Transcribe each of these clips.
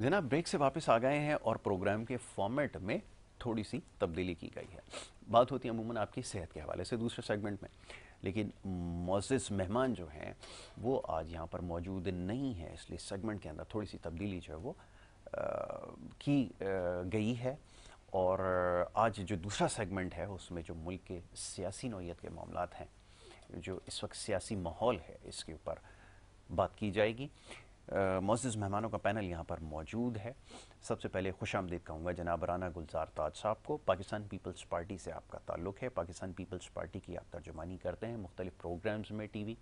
जनाब ब्रेक से वापस आ गए हैं और प्रोग्राम के फॉर्मेट में थोड़ी सी तब्दीली की गई है। बात होती है अमूमन आपकी सेहत के हवाले से दूसरे सेगमेंट में, लेकिन मोअज़्ज़िज़ मेहमान जो हैं वो आज यहाँ पर मौजूद नहीं है, इसलिए सेगमेंट के अंदर थोड़ी सी तब्दीली जो है वो गई है। और आज जो दूसरा सेगमेंट है उसमें जो मुल्क के सियासी नौइयत के मामलात हैं, जो इस वक्त सियासी माहौल है, इसके ऊपर बात की जाएगी। मोअज़्ज़िज़ मेहमानों का पैनल यहाँ पर मौजूद है। सबसे पहले खुशामदीद कहूँगा जनाब राना गुलजार ताज साहब को। पाकिस्तान पीपल्स पार्टी से आपका ताल्लुक़ है, पाकिस्तान पीपल्स पार्टी की आप तर्जुमानी करते हैं मुख्तलिफ़ प्रोग्राम्स में टीवी,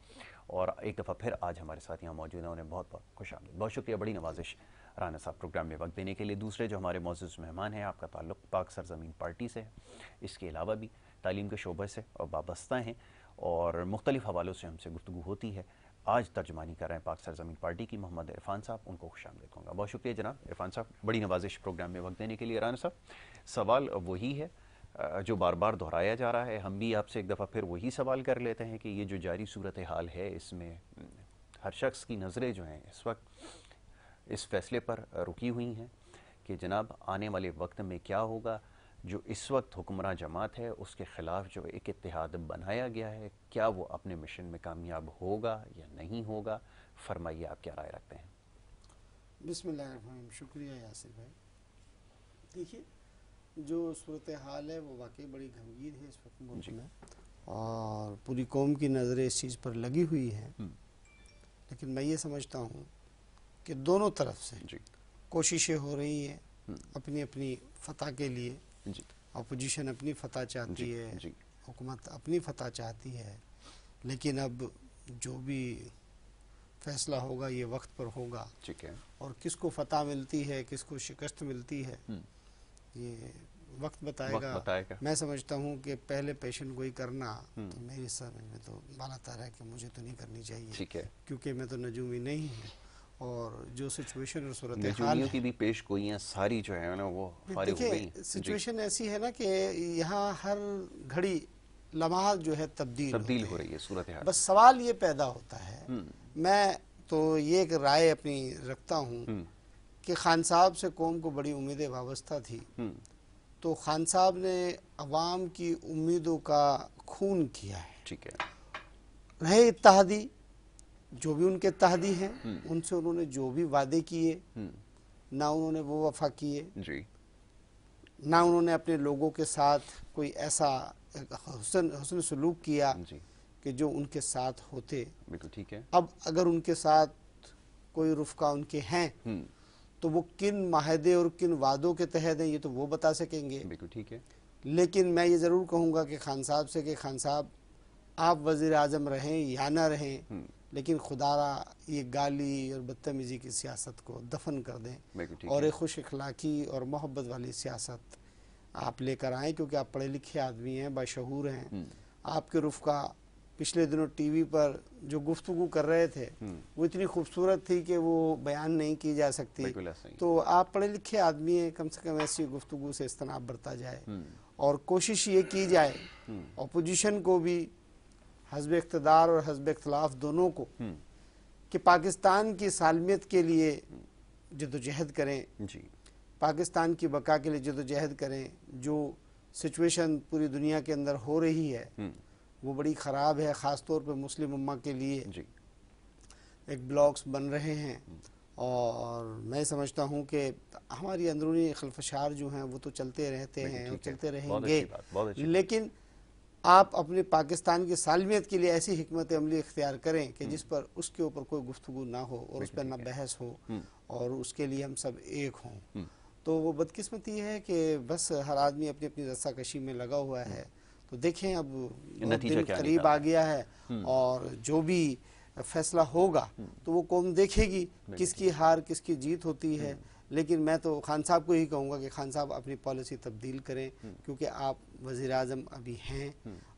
और एक दफ़ा फिर आज हमारे साथ यहाँ मौजूद हैं। उन्हें बहुत बहुत खुशामदीद, बहुत शुक्रिया, बड़ी नवाजिश राना साहब प्रोग्राम में वक्त देने के लिए। दूसरे जो हमारे मोअज़्ज़िज़ मेहमान हैं, आपका ताल्लुक़ पाक सरज़मीन पार्टी से है, इसके अलावा भी तालीम के शोबे से और वाबस्ता हैं और मुख्तलिफ़ हवालों से हमसे गुफ्तगू होती है। आज तर्जमानी कर रहे हैं पाक सरज़मीन पार्टी की मोहम्मद इरफान साहब, उनको खुशामदीद कहूँगा। बहुत शुक्रिया जनाब इरफान साहब, बड़ी नवाजिश प्रोग्राम में वक्त देने के लिए। राना साहब, सवाल वही है जो बार बार दोहराया जा रहा है, हम भी आपसे एक दफ़ा फिर वही सवाल कर लेते हैं कि ये जो जारी सूरत हाल है, इसमें हर शख्स की नज़रें जो हैं इस वक्त इस फैसले पर रुकी हुई हैं कि जनाब आने वाले वक्त में क्या होगा। जो इस वक्त हुक्मरान जमात है उसके ख़िलाफ़ जो एक इत्तेहाद बनाया गया है, क्या वो अपने मिशन में कामयाब होगा या नहीं होगा? फरमाइए, आप क्या राय रखते हैं? बिस्मिल्लाहिर्रहमानिर्रहीम, शुक्रिया यासिर भाई। देखिए, जो सूरत हाल है वो वाकई बड़ी गंभीर है इस वक्त मुल्क में, और पूरी कौम की नज़रें इस चीज़ पर लगी हुई हैं। लेकिन मैं ये समझता हूँ कि दोनों तरफ से कोशिशें हो रही हैं अपनी अपनी फ़तह के लिए। अपोजिशन अपनी फ़तह चाहती है, हुकूमत अपनी फ़तह चाहती है, लेकिन अब जो भी फ़ैसला होगा ये वक्त पर होगा। ठीक है, और किसको फ़तह मिलती है, किसको शिकस्त मिलती है, ये वक्त बताएगा। मैं समझता हूँ कि पहले पेशन गोई करना तो मेरी समझ में तो बालातर है कि मुझे तो नहीं करनी चाहिए, क्योंकि मैं तो नजूमी नहीं हूँ, और जो सिचुएशन और सूरत हाल की भी पेश गोइयाँ सारी जो है ना वो फारिग हो गई। सिचुएशन ऐसी है ना कि यहाँ हर घड़ी लम्हा जो है तब्दील हो रही है सूरत हाल। बस सवाल ये पैदा होता है, मैं तो ये एक राय अपनी रखता हूँ कि खान साहब से कौम को बड़ी उम्मीदें वाबस्ता थी, तो खान साहब ने अवाम की उम्मीदों का खून किया है। ठीक है, रहे इत्तेहादी, जो भी उनके इत्तेहादी हैं उनसे उन्होंने जो भी वादे किए ना उन्होंने वो वफा किए, ना उन्होंने अपने लोगों के साथ कोई ऐसा हुस्न सलूक किया कि जो उनके साथ होते। बिल्कुल ठीक है। अब अगर उनके साथ कोई रुफ़का उनके हैं तो वो किन माहदे और किन वादों के तहत हैं ये तो वो बता सकेंगे। बिल्कुल ठीक है। लेकिन मैं ये ज़रूर कहूँगा कि खान साहब से कि खान साहब आप वज़ीर आज़म रहें या ना रहें, लेकिन खुदारा ये गाली और बदतमीज़ी की सियासत को दफन कर दें और एक खुश अखलाक़ी और मोहब्बत वाली सियासत आप लेकर आएँ, क्योंकि आप पढ़े लिखे आदमी हैं, बाशऊर हैं। आपके रुफ़का पिछले दिनों टीवी पर जो गुफ्तगू कर रहे थे वो इतनी खूबसूरत थी कि वो बयान नहीं की जा सकती। तो आप पढ़े लिखे आदमी हैं, कम से कम ऐसी गुफ्तगू से इज्तनाब बरता जाए और कोशिश ये की जाए अपोजिशन को भी, हज़्ब इक़्तिदार और हज़्ब इख्तिलाफ़ दोनों को, कि पाकिस्तान की सालमियत के लिए जदोजहद करें, पाकिस्तान की बका के लिए जदोजहद करें। जो सिचुएशन पूरी दुनिया के अंदर हो रही है वो बड़ी ख़राब है, ख़ास तौर पे मुस्लिम उम्मा के लिए। एक ब्लॉक्स बन रहे हैं और मैं समझता हूँ कि हमारी अंदरूनी खलफशार जो हैं वो तो चलते रहते हैं और चलते रहेंगे, लेकिन आप अपने पाकिस्तान की सालमियत के लिए ऐसी हिकमत अमली इख्तियार करें कि जिस पर उसके ऊपर कोई गुफ्तगू ना हो और उस पर ना बहस हो और उसके लिए हम सब एक हों। तो वो बदकिस्मती है कि बस हर आदमी अपनी अपनी रस्साकशी में लगा हुआ है। तो देखें अब दिन करीब आ गया है और जो भी फैसला होगा तो वो कौम देखेगी किसकी हार किसकी जीत होती है। लेकिन मैं तो खान साहब को ही कहूँगा कि खान साहब अपनी पॉलिसी तब्दील करें, क्योंकि आप वज़ीर आज़म अभी हैं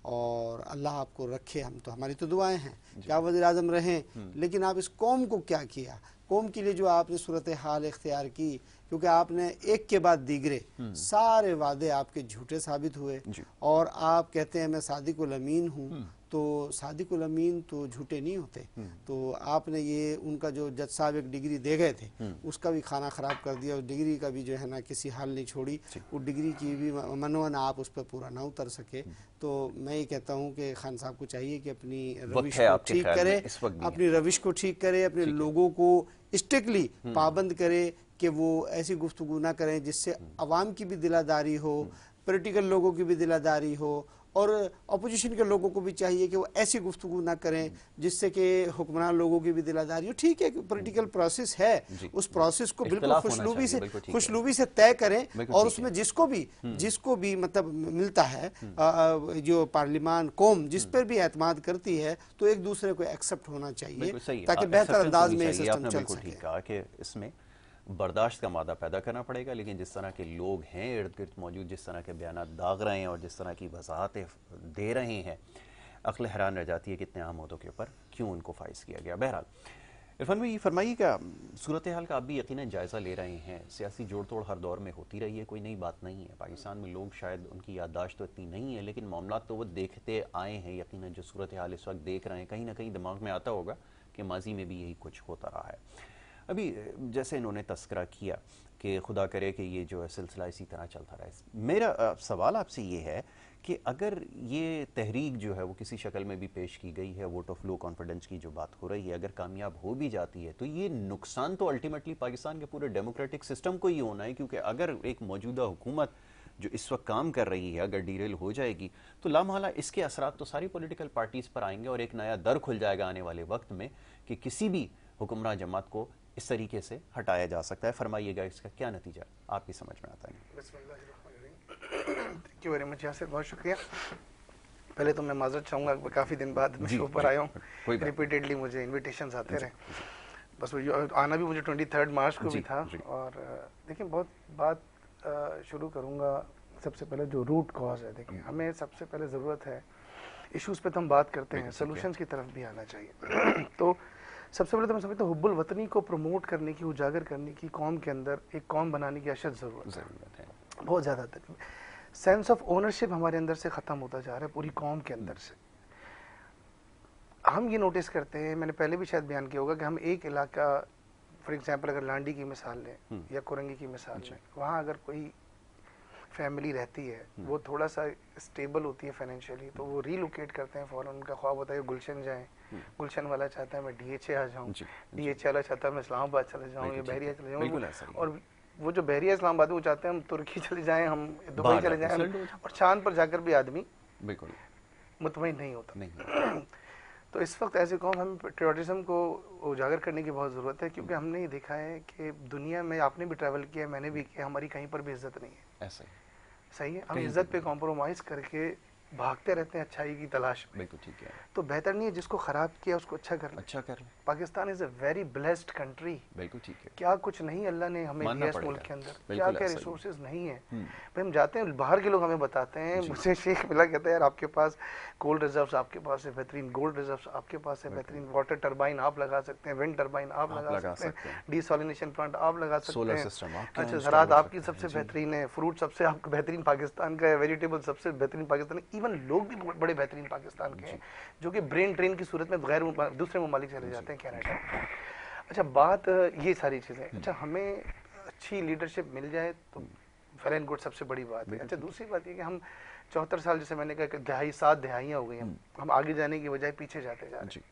और अल्लाह आपको रखे, हम तो हमारी तो दुआएं हैं कि आप वज़ीर आज़म रहें, लेकिन आप इस कौम को क्या किया, कौम के लिए जो आपने सूरत हाल इख्तियार की, क्योंकि आपने एक के बाद दीगरे सारे वादे आपके झूठे साबित हुए और आप कहते हैं मैं सादिकुल अमीन हूँ, तो सादिकुल अमीन तो झूठे नहीं होते। तो आपने ये उनका जो जज साहब एक डिग्री दे गए थे उसका भी खाना ख़राब कर दिया, और डिग्री का भी जो है ना किसी हाल नहीं छोड़ी, वो डिग्री की भी मनोन आप उस पर पूरा ना उतर सके। तो मैं ये कहता हूँ कि खान साहब को चाहिए कि अपनी रविश को ठीक करे, अपनी रविश को ठीक करे, अपने लोगों को स्ट्रिक्टली पाबंद करे कि वो ऐसी गुफ्तगू ना करें जिससे अवाम की भी दिलादारी हो, पॉलिटिकल लोगों की भी दिलादारी हो, और अपोजिशन के लोगों को भी चाहिए कि वो ऐसी गुफ्तगू ना करें जिससे कि हुक्मरान लोगों की भी दिलादारी हो। ठीक है कि पॉलिटिकल प्रोसेस है, उस प्रोसेस को बिल्कुल खुशलूबी से तय करें, और उसमें जिसको भी मतलब मिलता है जो पार्लियामान कौम जिस पर भी एतमाद करती है, तो एक दूसरे को एक्सेप्ट होना चाहिए ताकि बेहतर अंदाज में सिस्टम चल सके। इसमें बर्दाश्त का मादा पैदा करना पड़ेगा, लेकिन जिस तरह के लोग हैं इर्द गिर्द मौजूद, जिस तरह के बयान दाग रहे हैं और जिस तरह की वजाहतें दे रहे हैं, अक्ल हैरान रह जाती है कि इतने आम मुद्दों के ऊपर क्यों उनको फाइज किया गया। बहरहाल इरफान भाई फरमाइए, क्या सूरत हाल का आप भी यकीनन जायज़ा ले रहे हैं? सियासी जोड़ तोड़ हर दौर में होती रही है, कोई नई बात नहीं है। पाकिस्तान में लोग शायद उनकी याददाश्त तो इतनी नहीं है, लेकिन मामला तो वो देखते आए हैं। यकीनन जो सूरत हाल इस वक्त देख रहे हैं, कहीं ना कहीं दिमाग में आता होगा कि माजी में भी यही कुछ होता रहा है। अभी जैसे इन्होंने तस्करा किया कि खुदा करे कि ये जो है सिलसिला इसी तरह चलता रहे। मेरा सवाल आपसे ये है कि अगर ये तहरीक जो है वो किसी शक्ल में भी पेश की गई है, वोट ऑफ लो कॉन्फिडेंस की जो बात हो रही है, अगर कामयाब हो भी जाती है, तो ये नुकसान तो अल्टीमेटली पाकिस्तान के पूरे डेमोक्रेटिक सिस्टम को ही होना है, क्योंकि अगर एक मौजूदा हुकूमत जो इस वक्त काम कर रही है अगर डीरेल हो जाएगी, तो लामहला इसके असरात तो सारी पॉलिटिकल पार्टीज़ पर आएंगे और एक नया दर खुल जाएगा आने वाले वक्त में कि किसी भी हुक्मरान जमात को इस तरीके से हटाया जा सकता है। फरमाइएगा इसका क्या नतीजा आपकी समझ में आता है? Thank you very much Yasir, बहुत शुक्रिया। पहले तो मैं माजरत चाहूँगा, काफ़ी दिन बाद मैं शो पर आया हूँ, रिपीटेडली मुझे इन्विटेशंस आते रहे, बस वो आना भी मुझे 23 मार्च को भी था। और देखिए बहुत बात शुरू करूँगा, सबसे पहले जो रूट कॉज है, देखिए हमें सबसे पहले ज़रूरत है, इश्यूज़ पे तो हम बात करते हैं, सोल्यूशंस की तरफ भी आना चाहिए। तो सबसे पहले तो मैं समझता हूँ हुब्बुल वतनी को प्रमोट करने की, उजागर करने की, कौम के अंदर एक कौम बनाने की अशद ज़रूरत है, बहुत ज़्यादा तक। सेंस ऑफ ओनरशिप हमारे अंदर से ख़त्म होता जा रहा है पूरी कौम के अंदर से। हम ये नोटिस करते हैं, मैंने पहले भी शायद बयान किया होगा, कि हम एक इलाका फॉर एग्जांपल अगर लांडी की मिसाल लें या कोरंगी की मिसाल लें, वहाँ अगर कोई फैमिली रहती है, वो थोड़ा सा स्टेबल होती है फाइनेंशियली, तो वो रीलोकेट करते हैं फ़ौरन। उनका ख्वाब होता है गुलशन जाएं, गुलशन वाला चाहता है मैं डीएचए आ जाऊँ, डीएचए वाला चाहता है मैं इस्लामाबाद चले जाऊँ या बहरिया चले जाऊँ, और वो जो बहरिया इस्लामाबाद वो चाहते हैं हम तुर्की चले जाएं, हम दुबई चले जाएं, और चांद पर जाकर भी आदमी बिल्कुल मुतमईन नहीं होता। तो इस वक्त ऐसे कौम हमें पेट्रियटिज्म को उजागर करने की बहुत ज़रूरत है, क्योंकि हमने ये देखा है कि दुनिया में, आपने भी ट्रैवल किया, मैंने भी किया, हमारी कहीं पर भी इज्जत नहीं है। ऐसे सही है, हम इज्जत पे कॉम्प्रोमाइज़ करके भागते रहते हैं अच्छाई की तलाश में। बिल्कुल ठीक है। तो बेहतर नहीं है जिसको ख़राब किया उसको अच्छा कर ले। Pakistan is a very blessed country. बिल्कुल ठीक है। क्या कुछ नहीं अल्लाह ने हमें दिया इस मुल्क के अंदर, क्या क्या रिसोर्सेज नहीं है। भाई हम जाते हैं, बाहर के लोग हमें बताते हैं, मुझसे शेख मिला, कहता है यार आपके पास गोल्ड रिजर्व्स, आपके पास है बेहतरीन गोल्ड रिजर्व्स, आपके पास है बेहतरीन वाटर टर्बाइन आप लगा सकते हैं, विंड टर्बाइन आप लगा सकते हैं, डीसॉलिनेशन प्लांट आप लगा सकते हैं। अच्छा, ज़राअत आपकी सबसे बेहतरीन है, फ्रूट सबसे आपका बेहतरीन पाकिस्तान का है, वेजिटेबल सबसे बेहतरीन पाकिस्तान है, इवन लोग भी बड़े बेहतरीन पाकिस्तान के हैं, जो कि ब्रेन ड्रेन की सूरत में गैर दूसरे ममालिक चले जाते हैं, कनाडा। अच्छा, बात ये सारी चीज़ें, अच्छा हमें अच्छी लीडरशिप मिल जाए तो वेल एंड गुड, सबसे बड़ी बात है। अच्छा, दूसरी बात ये कि हम 74 साल, जैसे मैंने कहा, दहाई 7 दहाइयाँ हो गई हैं, हम आगे जाने की बजाय पीछे जाते जा रहे हैं।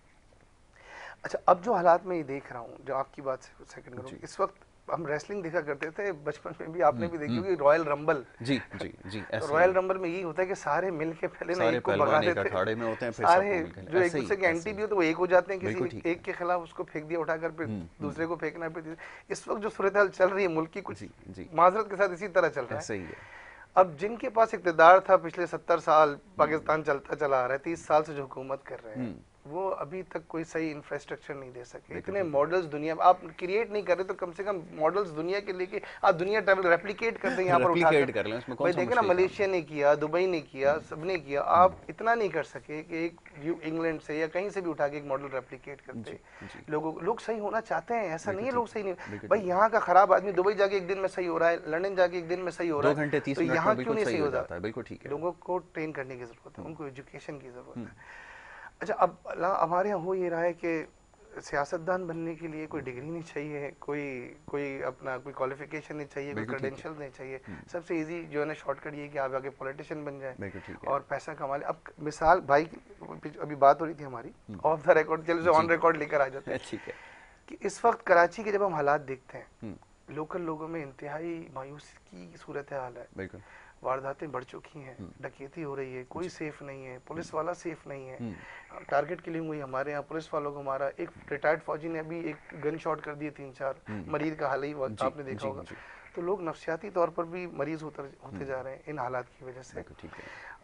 अच्छा, अब जो हालात में ये देख रहा हूँ, जो आपकी बात से सेकंड करूँ, इस वक्त हम रेसलिंग देखा करते थे बचपन में भी, आपने भी देखी होगी रॉयल रंबल। जी जी जी। तो रॉयल रंबल में यही होता है कि सारे मिल के पहले ना एक को भगा देते हैं, सारे जो एक दूसरे के एंटी भी हो तो वो एक हो जाते हैं, किसी एक के खिलाफ उसको फेंक दिया उठाकर, फिर दूसरे को फेंकना, फिर इस वक्त जो सूरत हाल चल रही है मुल्क की, कुछ माजरत के साथ इसी तरह चल रहा है। सही है। अब जिनके पास इक़्तिदार था पिछले 70 साल, पाकिस्तान चलता चला आ रहा है, 30 साल से जो हुकूमत कर रहे हैं, वो अभी तक कोई सही इंफ्रास्ट्रक्चर नहीं दे सके। इतने मॉडल्स दुनिया में आप क्रिएट नहीं कर रहे, तो कम से कम मॉडल्स दुनिया के लेके आप दुनिया ट्रैवल रेप्लिकेट कर दें यहाँ पर उठाकर। भाई देखे ना, मलेशिया ने किया, दुबई ने किया, सबने किया। आप इतना नहीं कर सके कि एक इंग्लैंड से या कहीं से भी उठा के एक मॉडल रेप्लिकेट करते। लोग सही होना चाहते हैं, ऐसा नहीं है लोग सही नहीं। भाई यहाँ का खराब आदमी दुबई जाके एक दिन में सही हो रहा है, लंदन जाके एक दिन में सही हो रहा है, तो यहाँ क्यों नहीं सही हो जाता है? बिल्कुल ठीक है। लोगों को ट्रेन करने की जरूरत है, उनको एजुकेशन की जरूरत है। अच्छा, अब हमारे यहाँ हो ये रहा है कि सियासतदान बनने के लिए कोई डिग्री नहीं चाहिए, कोई अपना कोई क्वालिफिकेशन नहीं चाहिए, कोई क्रेडेंशियल नहीं चाहिए। सबसे इजी जो है ना शॉर्टकट ये कि आप आगे पॉलिटिशियन बन जाए और पैसा कमा ले। अब मिसाल भाई, अभी बात हो रही थी हमारी ऑफ द रिकॉर्ड, चलो से ऑन रिकॉर्ड लेकर आ जाते हैं। ठीक है कि इस वक्त कराची के जब हम हालात देखते हैं, लोकल लोगों में इंतहाई मायूसी की सूरत हाल है। बिल्कुल, वारदातें बढ़ चुकी हैं, डकैती हो रही है, कोई सेफ नहीं है, पुलिस वाला सेफ नहीं है। टारगेट किलिंग हुई हमारे यहाँ, पुलिस वालों को मारा। एक रिटायर्ड फौजी ने अभी एक गन शॉट कर दिए 3-4 मरीज का हाल ही आपने देखा होगा। तो लोग नफ्सियाती तौर पर भी मरीज होते जा रहे हैं इन हालात की वजह से।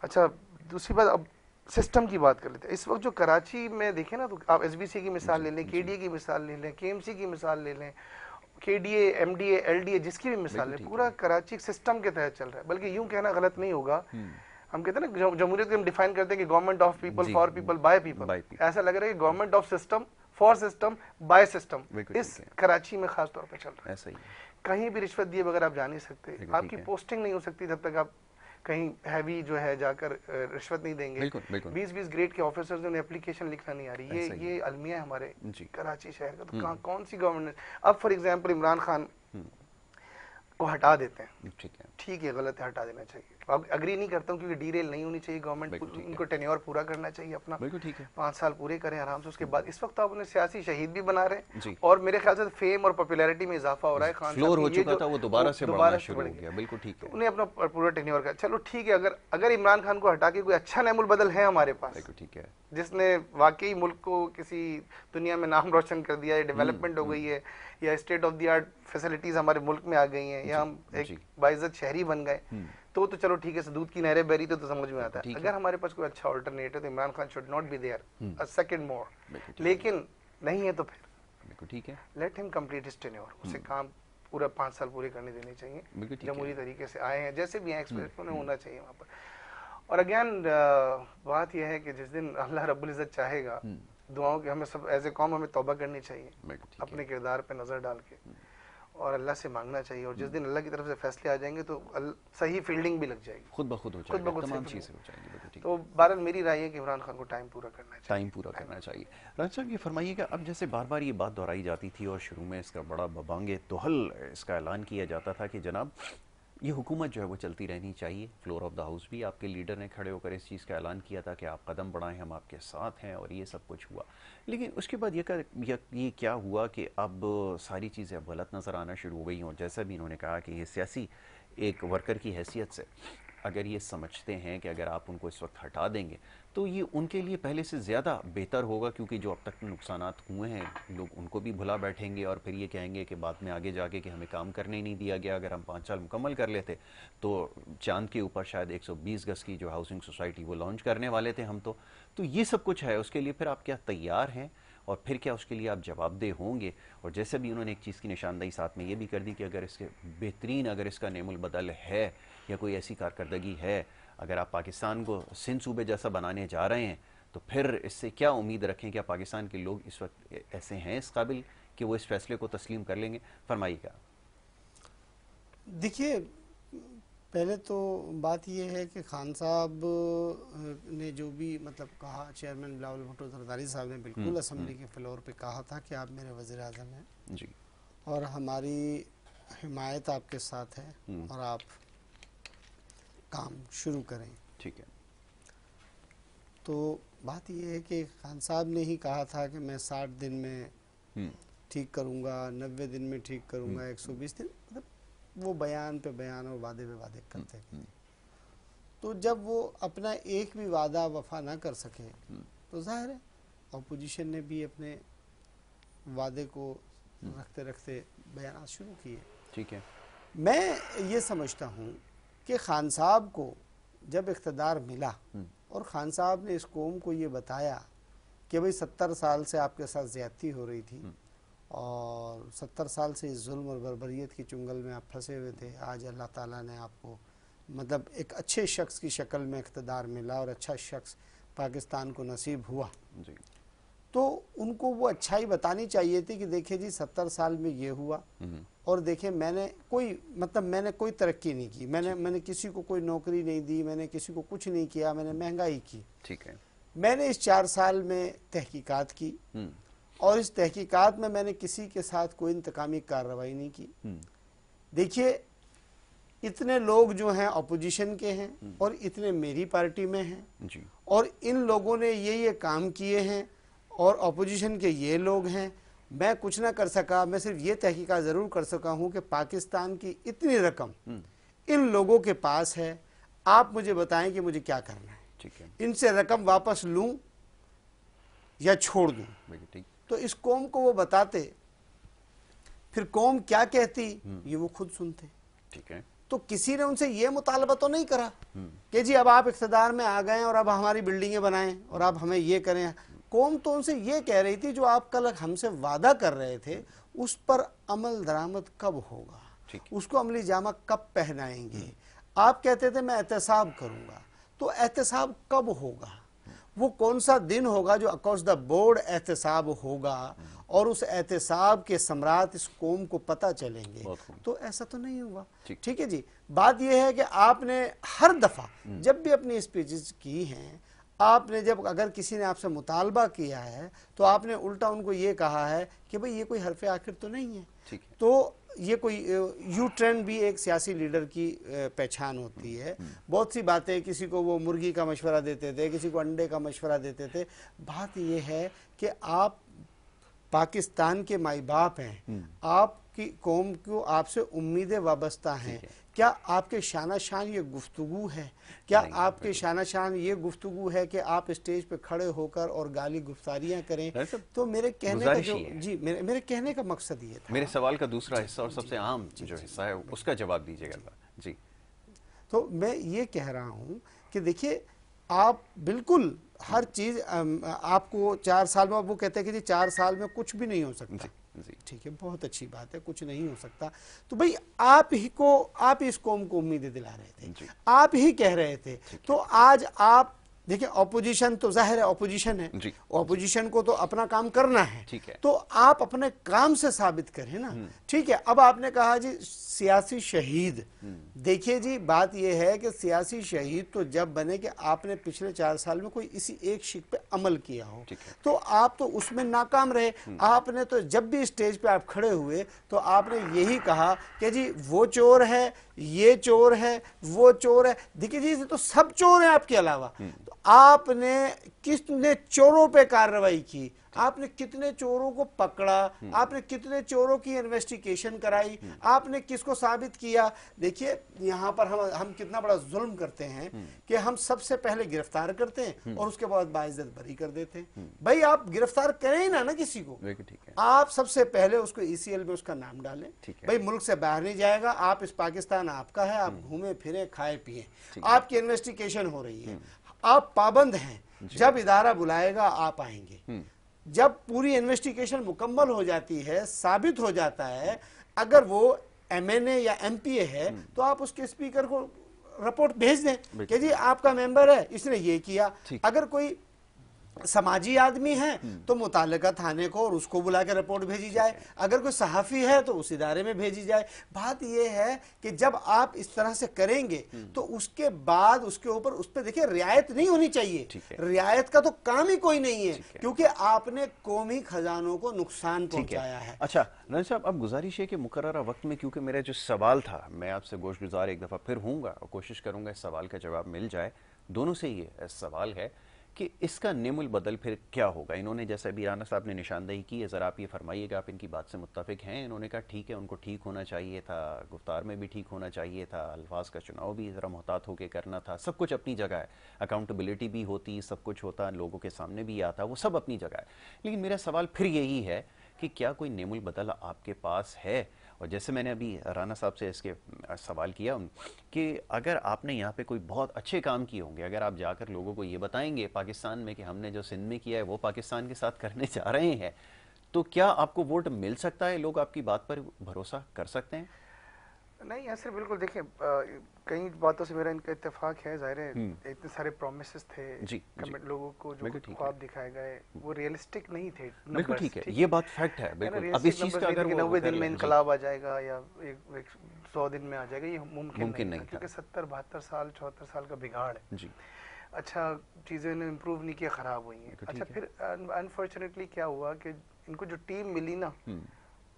अच्छा, दूसरी बात, अब सिस्टम की बात कर लेते हैं। इस वक्त जो कराची में देखें ना, तो आप एसबीसी की मिसाल ले लें, केडीए की मिसाल ले लें, केएमसी की मिसाल ले लें, केडीए, एमडीए, एलडीए, जिसकी भी मिसाल है, पूरा कराची सिस्टम के तहत चल रहा है। बल्कि यूं कहना गलत नहीं होगा, हम कहते हैं ना जमहूरियत को हम डिफाइन करते हैं कि government of people, for people, by people. ऐसा लग रहा है कि government of system, for system, by system इस कराची में खास तौर पर चल रहा है। ऐसा ही कहीं भी रिश्वत दिए बगैर आप जा नहीं सकते, आपकी पोस्टिंग नहीं हो सकती जब तक आप कहीं हैवी जो है जाकर रिश्वत नहीं देंगे। 20-20 ग्रेड के ऑफिसर्स ने एप्लीकेशन लिखना नहीं आ रही। ये अलमिया है हमारे कराची शहर का। तो कौन सी गवर्नमेंट, अब फॉर एग्जांपल इमरान खान को हटा देते हैं, ठीक है, गलत है, हटा देना चाहिए। अब अग्री नहीं करता हूँ क्योंकि डीरेल नहीं होनी चाहिए गवर्नमेंट, उनको टेन्योर पूरा करना चाहिए अपना, 5 साल पूरे करें आराम से। उसके बाद इस वक्त आप उन्हें सियासी शहीद भी बना रहे हैं और मेरे ख्याल से फेम और पॉपुलैरिटी में इजाफा हो रहा है। खान फ्लोर हो चुका था, वो दोबारा से बढ़ना शुरू हो गया। बिल्कुल ठीक है, उन्हें अपना पूरा टेन्योर का। चलो ठीक है, अगर इमरान खान को हटा के कोई अच्छा नेमुल बदल है हमारे पास, ठीक है, जिसने वाकई मुल्क को किसी दुनिया में नाम रोशन कर दिया है, डेवलपमेंट हो गई है, या state of the art facilities हमारे मुल्क में आ गई हैं, या हम एक बाइज्जत शहरी बन गए, तो चलो ठीक है, दूध की नहरें बहरी तो समझ में आता है। अगर हमारे पास कोई अच्छा ऑल्टरनेट है तो Imran Khan should not be there a second more. लेकिन नहीं है तो फिर ठीक है, let him complete his tenure. उसे काम पूरा 5 साल पूरे करने देने चाहिए। जमहूरी तरीके से आए हैं, जैसे भी हैं एक्सपीरियंस, उन्हें होना चाहिए वहाँ पर। और अगेन बात यह है कि जिस दिन अल्लाह रब्बुल इज़्ज़त चाहेगा, दुआओं की हमें सब एज ए कौम हमें तौबा करनी चाहिए अपने किरदार पे नज़र डाल के, और अल्लाह से मांगना चाहिए। और जिस दिन अल्लाह की तरफ से फैसले आ जाएंगे तो सही फील्डिंग भी लग जाएगी, खुद ब खुद हो जाएगी, तमाम चीज़ें हो जाएंगी। तो बहरहाल मेरी राय है कि इमरान खान को टाइम पूरा करना चाहिए। राज साहब ये फरमाइएगा, अब जैसे बार बार ये बात दोहराई जाती थी और शुरू में इसका बड़ा बबांगे तोहल इसका ऐलान किया जाता था कि जनाब ये हुकूमत जो है वो चलती रहनी चाहिए। फ्लोर ऑफ द हाउस भी आपके लीडर ने खड़े होकर इस चीज़ का ऐलान किया था कि आप कदम बढ़ाएं, हम आपके साथ हैं, और ये सब कुछ हुआ। लेकिन उसके बाद ये क्या हुआ कि अब सारी चीज़ें अब गलत नज़र आना शुरू हो गई। और जैसा भी इन्होंने कहा कि ये सियासी एक वर्कर की हैसियत से अगर ये समझते हैं कि अगर आप उनको इस वक्त हटा देंगे तो ये उनके लिए पहले से ज़्यादा बेहतर होगा, क्योंकि जो अब तक नुकसानात हुए हैं लोग उनको भी भुला बैठेंगे और फिर ये कहेंगे कि बाद में आगे जाके कि हमें काम करने ही नहीं दिया गया। अगर हम 5 साल मुकम्मल कर लेते तो चांद के ऊपर शायद 120 गज की जो हाउसिंग सोसाइटी वो लॉन्च करने वाले थे हम। तो ये सब कुछ है, उसके लिए फिर आप क्या तैयार हैं और फिर क्या उसके लिए आप जवाबदेह होंगे? और जैसे भी उन्होंने एक चीज़ की निशानदेही साथ में ये भी कर दी कि अगर इसके बेहतरीन अगर इसका नेमुल बदल है या कोई ऐसी कारकर्दगी है, अगर आप पाकिस्तान को सिंध सूबे जैसा बनाने जा रहे हैं तो फिर इससे क्या उम्मीद रखें? क्या पाकिस्तान के लोग इस वक्त ऐसे हैं इस काबिल कि वो इस फैसले को तस्लीम कर लेंगे? फरमाइएगा। देखिए, पहले तो बात यह है कि खान साहब ने जो भी मतलब कहा, चेयरमैन बिलावल भुट्टो जरदारी साहब ने बिल्कुल असम्बली के फ्लोर पे कहा था कि आप मेरे वज़ीर आज़म हैं जी, और हमारी हिमायत आपके साथ है और आप काम शुरू करें। ठीक है। तो बात यह है कि खान साहब ने ही कहा था कि मैं 60 दिन में ठीक करूंगा, 90 दिन में ठीक करूंगा, 120 दिन, मतलब वो बयान पे बयान और वादे पे वादे करते हैं। तो जब वो अपना एक भी वादा वफा ना कर सके तो जाहिर है अपोजिशन ने भी अपने वादे को रखते रखते बयान शुरू किए। ठीक है। मैं ये समझता हूँ कि खान साहब को जब इख्तदार मिला और खान साहब ने इस कौम को ये बताया कि भाई 70 साल से आपके साथ ज्यादती हो रही थी और 70 साल से इस जुल्म और बर्बरियत की चुंगल में आप फंसे हुए थे। आज अल्लाह ताला ने आपको मतलब एक अच्छे शख्स की शक्ल में इक़्तिदार मिला और अच्छा शख्स पाकिस्तान को नसीब हुआ जी। तो उनको वो अच्छाई बतानी चाहिए थी कि देखिए जी 70 साल में ये हुआ और देखिए मैंने कोई तरक्की नहीं की, मैंने किसी को कोई नौकरी नहीं दी, मैंने किसी को कुछ नहीं किया, मैंने महंगाई की। ठीक है। मैंने इस 4 साल में तहकीकात की और इस तहकीकात में मैंने किसी के साथ कोई इंतकामी कार्रवाई नहीं की। देखिए इतने लोग जो हैं अपोजिशन के हैं और इतने मेरी पार्टी में हैं जी। और इन लोगों ने ये काम किए हैं और अपोजिशन के ये लोग हैं। मैं कुछ ना कर सका, मैं सिर्फ ये तहकीकात ज़रूर कर सका हूँ कि पाकिस्तान की इतनी रकम इन लोगों के पास है, आप मुझे बताएं कि मुझे क्या करना है। ठीक है। इनसे रकम वापस लूं या छोड़ दूं। ठीक। तो इस कौम को वो बताते, फिर कौम क्या कहती ये वो खुद सुनते। ठीक है। तो किसी ने उनसे ये मुतालबा तो नहीं करा कि जी अब आप इख्तिदार में आ गए और अब हमारी बिल्डिंगें बनाएं और आप हमें ये करें। कौम तो उनसे ये कह रही थी जो आप कल हमसे वादा कर रहे थे उस पर अमल दरामद कब होगा, उसको अमली जामा कब पहनाएंगे। आप कहते थे मैं एहतसाब करूंगा, तो एहतसाब कब होगा, वो कौन सा दिन होगा जो अक्रॉस द बोर्ड एहतसाब होगा और उस एहतसाब के सम्राट इस कौम को पता चलेंगे। तो ऐसा तो नहीं हुआ। ठीक है जी। बात यह है कि आपने हर दफा जब भी अपनी स्पीचेस की हैं, आपने जब अगर किसी ने आपसे मुतालबा किया है तो आपने उल्टा उनको ये कहा है कि भाई ये कोई हरफ आखिर तो नहीं है। तो ये कोई यू ट्रेंड भी एक सियासी लीडर की पहचान होती है। बहुत सी बातें, किसी को वो मुर्गी का मशवरा देते थे, किसी को अंडे का मशवरा देते थे। बात ये है कि आप पाकिस्तान के माई बाप हैं, आपकी कौम को आपसे उम्मीदें वाबस्ता हैं। क्या आपके शाना शान ये गुफ्तगू है? क्या आपके शाना शान ये गुफ्तगू है कि आप स्टेज पे खड़े होकर और गाली गुफ्तारियां करें? तो मेरे कहने का जो जी मेरे कहने का मकसद ये था। मेरे सवाल का दूसरा हिस्सा और सबसे अहम जो हिस्सा है उसका जवाब दीजिएगा जी। तो मैं ये कह रहा हूँ कि देखिए आप बिल्कुल हर चीज आपको 4 साल में, वो कहते हैं कि जी 4 साल में कुछ भी नहीं हो सकता। ठीक है, बहुत अच्छी बात है, कुछ नहीं हो सकता। तो भाई आप इस कौम को उम्मीदें दिला रहे थे, आप ही कह रहे थे। तो आज आप देखिए ऑपोजिशन तो जाहिर है ऑपोजिशन है, ऑपोजिशन को तो अपना काम करना है। तो आप अपने काम से साबित करें ना। ठीक है। अब आपने कहा जी सियासी शहीद, देखिए जी बात यह है कि सियासी शहीद तो जब बने कि आपने पिछले 4 साल में कोई इसी एक शिक पे अमल किया हो, तो आप तो उसमें नाकाम रहे। आपने तो जब भी स्टेज पे आप खड़े हुए तो आपने यही कहा कि जी वो चोर है, ये चोर है, वो चोर है। देखिए जी तो सब चोर हैं आपके अलावा। तो आपने कितने चोरों पे कार्रवाई की, आपने कितने चोरों को पकड़ा, आपने कितने चोरों की इन्वेस्टिगेशन कराई, आपने किसको साबित किया। देखिए यहाँ पर हम कितना बड़ा जुल्म करते हैं कि हम सबसे पहले गिरफ्तार करते हैं और उसके बाद बाइज्जत बरी कर देते हैं। भाई आप गिरफ्तार करें ही ना किसी को, आप सबसे पहले उसको ECL में उसका नाम डालें। भाई मुल्क से बाहर नहीं जाएगा, आप इस पाकिस्तान आपका है, आप घूमे फिरे खाए पिए, आपकी इन्वेस्टिगेशन हो रही है, आप पाबंद हैं। जब इदारा बुलाएगा आप आएंगे। जब पूरी इन्वेस्टिगेशन मुकम्मल हो जाती है, साबित हो जाता है, अगर वो MNA या MPA है तो आप उसके स्पीकर को रिपोर्ट भेज दें कि जी आपका मेंबर है, इसने ये किया। अगर कोई समाजी आदमी है तो मुतालिका थाने को और उसको बुला के रिपोर्ट भेजी जाए। अगर कोई सहाफी है तो उस इदारे में भेजी जाए। बात यह है कि जब आप इस तरह से करेंगे तो उसके बाद उसके ऊपर उस पर देखिए रियायत नहीं होनी चाहिए। रियायत का तो काम ही कोई नहीं है, क्योंकि आपने कौमी खजानों को नुकसान पहुंचाया है। अच्छा रंजन साहब, अब गुजारिश है कि मुकर्ररा वक्त में, क्योंकि मेरा जो सवाल था मैं आपसे गोशगुजार एक दफ़ा फिर हूँगा और कोशिश करूँगा इस सवाल का जवाब मिल जाए। दोनों से ये सवाल है कि इसका नेमुल बदल फिर क्या होगा। इन्होंने जैसे अभी राना साहब ने निशानदेही की है, ज़रा आप ये फरमाइएगा आप इनकी बात से मुत्तफिक हैं। इन्होंने कहा ठीक है, उनको ठीक होना चाहिए था, गुफ्तार में भी ठीक होना चाहिए था, अल्फाज का चुनाव भी ज़रा मोहतात होकर करना था, सब कुछ अपनी जगह है, अकाउंटेबिलिटी भी होती, सब कुछ होता, लोगों के सामने भी आता, वो सब अपनी जगह है। लेकिन मेरा सवाल फिर यही है कि क्या कोई नेमुल बदल आपके पास है और जैसे मैंने अभी राना साहब से इसके सवाल किया कि अगर आपने यहाँ पे कोई बहुत अच्छे काम किए होंगे, अगर आप जाकर लोगों को ये बताएंगे पाकिस्तान में कि हमने जो सिंध में किया है वो पाकिस्तान के साथ करने जा रहे हैं, तो क्या आपको वोट मिल सकता है? लोग आपकी बात पर भरोसा कर सकते हैं? नहीं, ऐसे बिल्कुल देखिए, कई बातों से मेरा इनका इत्तेफाक है। जाहिर है इतने सारे प्रोमिसेस थे जी, कमेंट लोगों को, जो ख्वाब दिखाए गए वो रियलिस्टिक नहीं थे। बिल्कुल ठीक है, ये बात फैक्ट है। बिल्कुल अब इस चीज का अगर 90 दिन में इनकलाब आ जाएगा या 100 दिन में आ जाएगा, ये मुमकिन नहीं, क्योंकि 70-72 साल 74 साल का बिगाड़ है जी। अच्छा, चीज़ें ने इम्प्रूव नहीं किया, ख़राब हुई हैं। अच्छा, फिर अनफॉर्चुनेटली क्या हुआ कि इनको जो टीम मिली ना,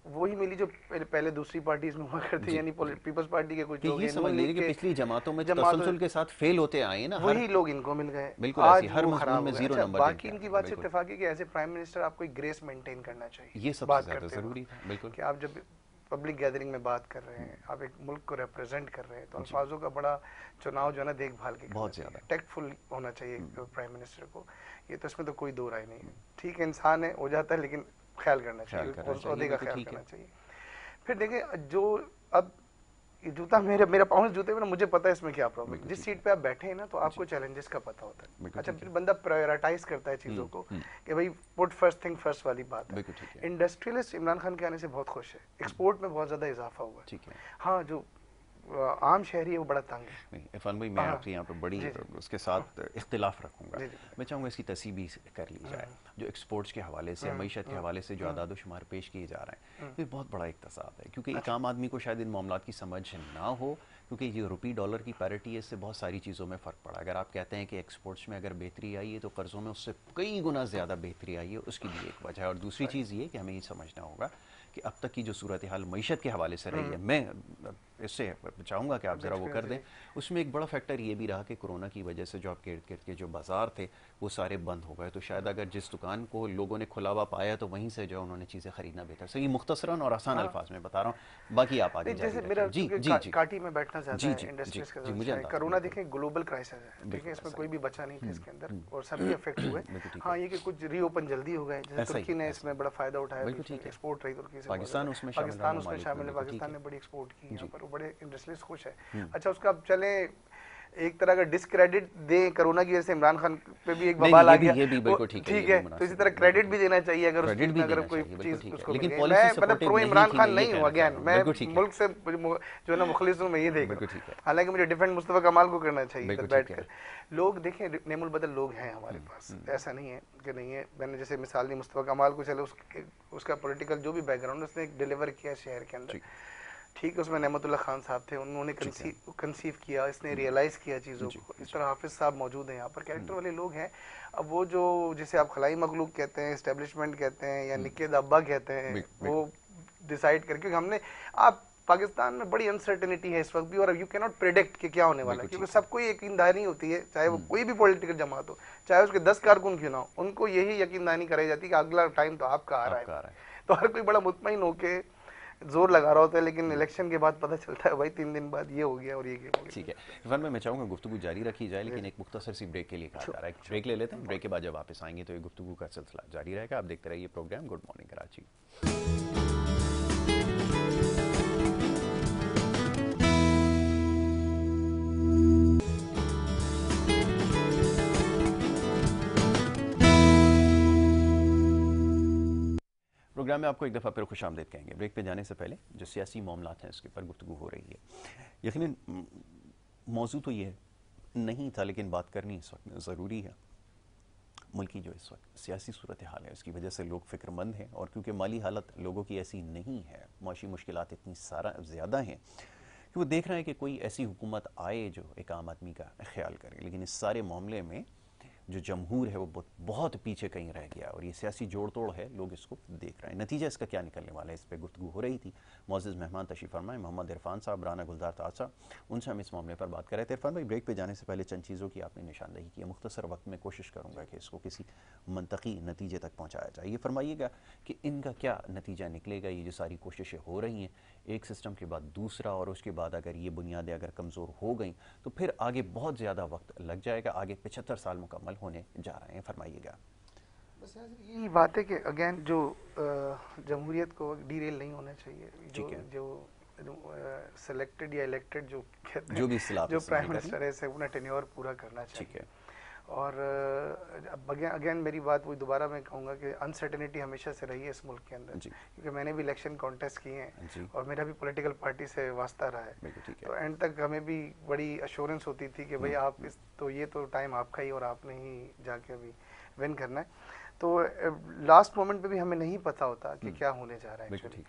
वही मिली जो पहले दूसरी पार्टीज में हुआ करती, यानी पीपल्स पार्टी के कुछ लोग, ये समझ लीजिए कि पिछली जमातों में तसलसल के साथ फेल होते आए ना, वही लोग इनको मिल गए। बिल्कुल आज हर मजमून में 0 नंबर। बाकी इनकी बात से इत्तेफाक है कि एज ए प्राइम मिनिस्टर आपको एक ग्रेस मेंटेन करना चाहिए। ये सबसे ज्यादा जरूरी है। बिल्कुल कि आप जब पब्लिक गैदरिंग में बात कर रहे हैं, आप एक मुल्क को रिप्रेजेंट कर रहे हैं, तो अल्फाजों का बड़ा चुनाव जो है ना देखभाल के बहुत ज्यादा टेक्टफुल होना चाहिए प्राइम मिनिस्टर को। ये तो इसमें तो कोई दो राय नहीं है। ठीक है, इंसान है, हो जाता है, लेकिन ख्याल करना चाहिए, औहदे का ख्याल करना चाहिए। फिर देखिए, जो अब जूता मेरा पाउंस जूते में ना, मुझे पता है इसमें क्या प्रॉब्लम है। जिस सीट पे आप बैठे हैं ना, तो आपको चैलेंजेस का पता होता है। अच्छा, फिर बंदा प्रायोरिटाइज करता है चीज़ों को कि भाई पुट फर्स्ट थिंग फर्स्ट वाली बात है। इंडस्ट्रियलिस्ट इमरान खान के आने से बहुत खुश है, एक्सपोर्ट में बहुत ज़्यादा इजाफा हुआ है। हाँ, जो आम शहरी है वो बड़ा तंग है। इरफान भाई, मैं आपसे यहाँ पर बड़ी उसके साथ इख्तिलाफ रखूँगा। मैं चाहूँगा इसकी तस्वीर भी कर ली जाए। जो एक्सपोर्ट्स के हवाले से, मईशत के हवाले से जो आदाद शुमार पेश किए जा रहे हैं, ये बहुत बड़ा इक्तसाब है, क्योंकि एक आम आदमी को शायद इन मामलात की समझ ना हो, क्योंकि ये रुपी डॉलर की पैरिटी है, इससे बहुत सारी चीज़ों में फ़र्क पड़ा। अगर आप कहते हैं कि एक्सपोर्ट्स में अगर बेहतरी आई है, तो कर्ज़ों में उससे कई गुना ज़्यादा बेहतरी आई है, उसकी भी एक वजह है। और दूसरी चीज़ ये कि हमें ये समझना होगा कि अब तक की जो सूरत हाल मईशत के हवाले से रही है, मैं इससे चाहूँगा कि आप ज़रा वो कर दें। उसमें एक बड़ा फैक्टर ये भी रहा कि कोरोना की वजह से जो आपके इर्द गिर्द के जो बाज़ार थे वो सारे बंद हो गए, तो शायद अगर जिस दुकान को लोगों ने खुला हुआ पाया, तो वहीं से जो उन्होंने चीज़ें खरीदना बेहतर। सही मुख्तसरन और आसान अल्फाज में बता रहा हूँ, बाकी आप आगे जैसे मेरा जी काटी में बैठना चाहता है इंडस्ट्रीज के साथ। कोरोना देखें ग्लोबल क्राइसिस है, ठीक है, इसमें कोई भी बचा नहीं था इसके अंदर, और सभी अफेक्ट हुए। हाँ, ये कि कुछ रीओपन जल्दी हो गए, जैसे तुर्की ने इसमें बड़ा फायदा उठाया, एक्सपोर्ट रही तुर्की से, पाकिस्तान उसमें शामिल है, पाकिस्तान ने बड़ी एक्सपोर्ट की यहाँ पर, बड़े इंडस्ट्रीज खुश है। अच्छा, उसका अब चले एक तरह का डिस्क्रेडिट दे, कोरोना की वजह से इमरान खान पे भी एक बवाल आ गया, ये भी बिल्कुल ठीक है, तो इसी तरह क्रेडिट भी देना चाहिए अगर कोई चीज उसको, लेकिन मैं मतलब प्रो इमरान खान नहीं हूँ, अगेन मैं मुल्क से जो है ना मुखलिस हूँ, मैं ये देख रहा हूँ। हालांकि मुझे डिफेंड मुस्तफा कमाल को करना चाहिए बैठकर। लोग देखें, नेमुल बदल लोग हैं हमारे पास, ऐसा नहीं है कि नहीं है। मैंने जैसे मिसाल दी मुस्तफा कमाल को, चलो उसका पॉलिटिकल जो भी बैकग्राउंड उसने डिलीवर किया शहर के अंदर, ठीक है, उसमें नेमतुल्ला खान साहब थे, उन्होंने कंसीव किया, इसने रियलाइज़ किया चीज़ों को। इस तरह हाफिज़ साहब मौजूद हैं यहाँ पर, कैरेक्टर वाले लोग हैं। अब वो जो जिसे आप खलाई मखलूक कहते हैं, एस्टेब्लिशमेंट कहते हैं, या निक्के दब्बा कहते हैं, वो डिसाइड करके, क्योंकि हमने आप पाकिस्तान में बड़ी अनसर्टेनिटी है इस वक्त भी, और यू कैन नॉट प्रेडिक्ट कि क्या होने वाला है, क्योंकि सबको यकीनदानी होती है, चाहे वो कोई भी पॉलिटिकल जमात हो, चाहे उसके 10 कारकुन क्यों ना हो, उनको यही यकीनदानी कराई जाती है कि अगला टाइम तो आपका आ रहा है। तो हर कोई बड़ा मुतमईन होके जोर लगा रहा होता है, लेकिन इलेक्शन के बाद पता चलता है भाई 3 दिन बाद ये हो गया और ये गेम हो गया। ठीक है इरफान भाई, मैं चाहूँगा गुफ्तगू जारी रखी जाए, लेकिन एक मुख्तसर सी ब्रेक के लिए कहा जा रहा है। ब्रेक ले लेते हैं, ब्रेक के बाद जब वापस आएंगे तो ये गुफ्तगू का सिलसिला जारी रहेगा। आप देखते रहिए programme good morning Karachi. Programme में आपको एक दफ़ा फिर खुशामदीद कहेंगे। ब्रेक पे जाने से पहले जो सियासी मामलात हैं उसके ऊपर गुफ्तगू हो रही है। यकीनन मौजू तो ये नहीं था, लेकिन बात करनी इस वक्त ज़रूरी है। मुल्क की जो इस वक्त सियासी सूरत हाल है उसकी वजह से लोग फ़िक्रमंद हैं, और क्योंकि माली हालत लोगों की ऐसी नहीं है, माशी मुश्किलात इतनी ज़्यादा हैं कि वो देख रहे हैं कि कोई ऐसी हुकूमत आए जो एक आम आदमी का ख्याल करे। लेकिन इस सारे मामले में जो जमहूर है वो बहुत पीछे कहीं रह गया, और ये सियासी जोड़ तोड़ है, लोग इसको देख रहे हैं। नतीजा इसका क्या निकलने वाला है, इस पर गुफ्तगू हो रही थी। मोअज़्ज़िज़ मेहमान तशरीफ़ फरमाए, मोहम्मद इरफान साहब, राना गुलजार ताज साहब, उनसे हम इस मामले पर बात कर रहे थे। इरफान भाई, ब्रेक पे जाने से पहले चंद चीज़ों की आपने निशानदही की है, मुख्तसर वक्त में कोशिश करूँगा कि इसको किसी मंतकी नतीजे तक पहुँचाया जाए। ये फरमाइएगा कि इनका क्या नतीजा निकलेगा, ये जो सारी कोशिशें हो रही हैं, एक सिस्टम के बाद दूसरा, और उसके बाद अगर ये बुनियादें अगर कमज़ोर हो गई तो फिर आगे बहुत ज़्यादा वक्त लग जाएगा, आगे 75 साल मुकम्मल होने जा रहे हैं। फरमाइएगा। बस यही बात है कि अगेन जो जमहूरियत को डीरेल नहीं होना चाहिए, जो सेलेक्टेड या इलेक्टेड जो कहते जो भी हैं, जो प्राइम मिनिस्टर है, से अपना टेन्योर पूरा करना चाहिए। और अब अगेन मेरी बात वही दोबारा मैं कहूँगा कि अनसर्टेनिटी हमेशा से रही है इस मुल्क के अंदर, क्योंकि मैंने भी इलेक्शन कॉन्टेस्ट किए हैं और मेरा भी पॉलिटिकल पार्टी से वास्ता रहा है, तो एंड तक हमें भी बड़ी अश्योरेंस होती थी कि भाई आप इस ये तो टाइम आपका ही और आपने ही जाके अभी विन करना है। तो लास्ट मोमेंट पे भी हमें नहीं पता होता कि क्या होने जा रहा है एक्चुअली,